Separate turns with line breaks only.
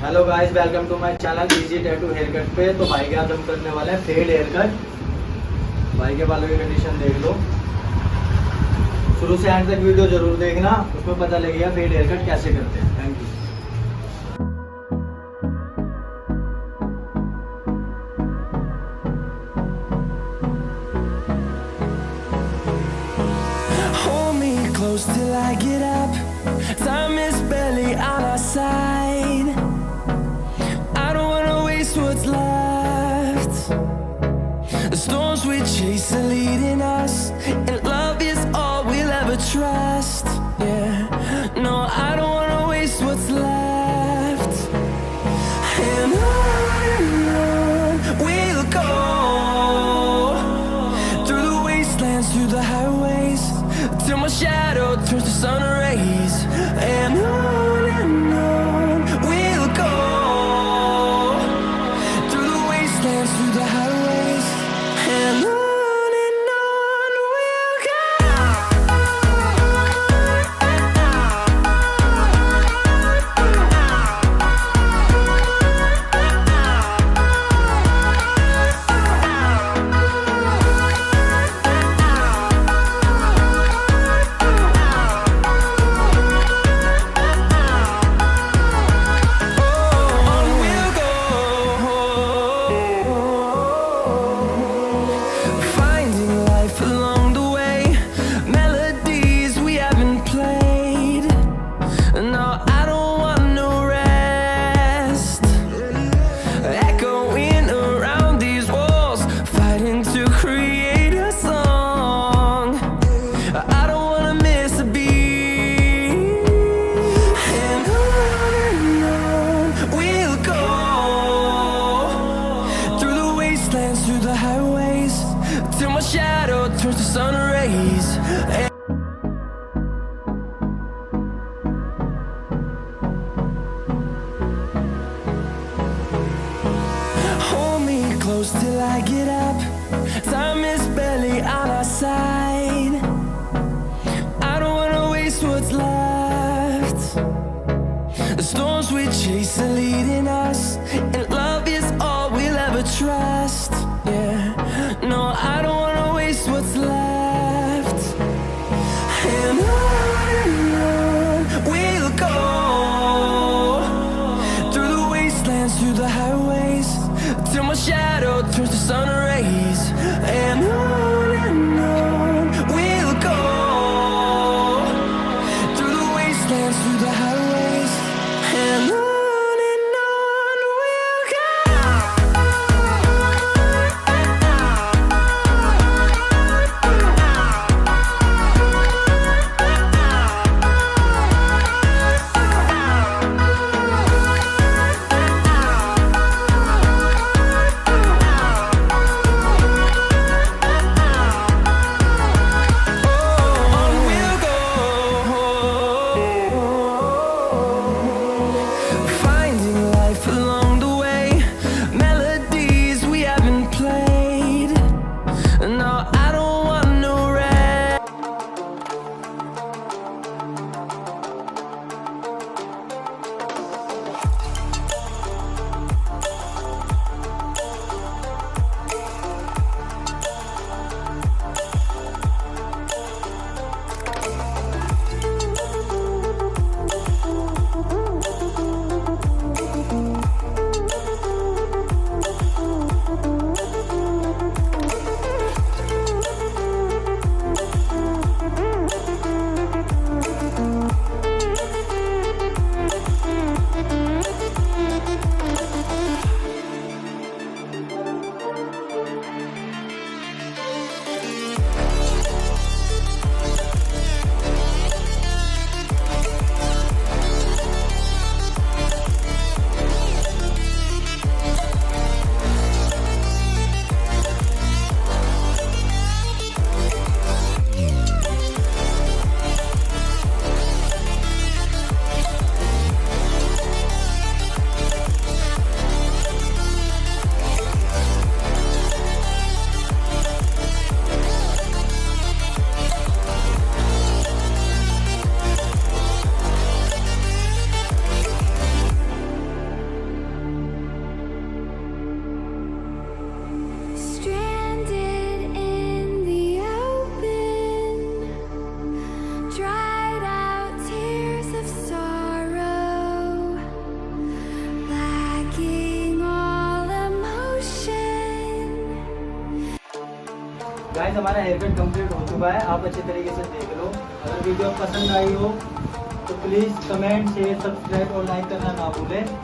Hello guys, welcome to my channel easy tattoo hair cut पे। तो भाई के आज हम करने वाले हैं फेड हेयर कट। भाई के बालों की कंडीशन देख लो, शुरू से एंड तक वीडियो जरूर देखना, उसमें पता लगेगा फेड हेयर कट कैसे करते हैं। Thank you.
Close till I get up. Time is barely on our side. I don't wanna waste what's left. The storms we chase are leading us, and love is all we'll ever trust. Yeah, no, I don't wanna waste what's left. And on we'll go, through the wastelands, through the highways, till my shadow turns to sun rays. And on we'll go, through the wastelands, through the highways. And on we'll go. Through the highways, till my shadow turns to sun rays. Hold me close till I get up. Time is barely on our side. I don't wanna waste what's left. The storms we chase are leading us, and love is all we'll ever trust. Yeah, no, I don't wanna waste what's left. And on we'll go, through the wastelands, through the highways, till my shadow turns to sun rays. And on we'll go, through the wastelands, through the highways. And on we'll go. dried out tears of sorrow, lacking all emotion.
Guys हमारा hair cut complete हो चुका है, आप अच्छे तरीके से देख लो। अगर वीडियो पसंद आई हो तो प्लीज़ कमेंट, शेयर, सब्सक्राइब और लाइक करना ना भूलें।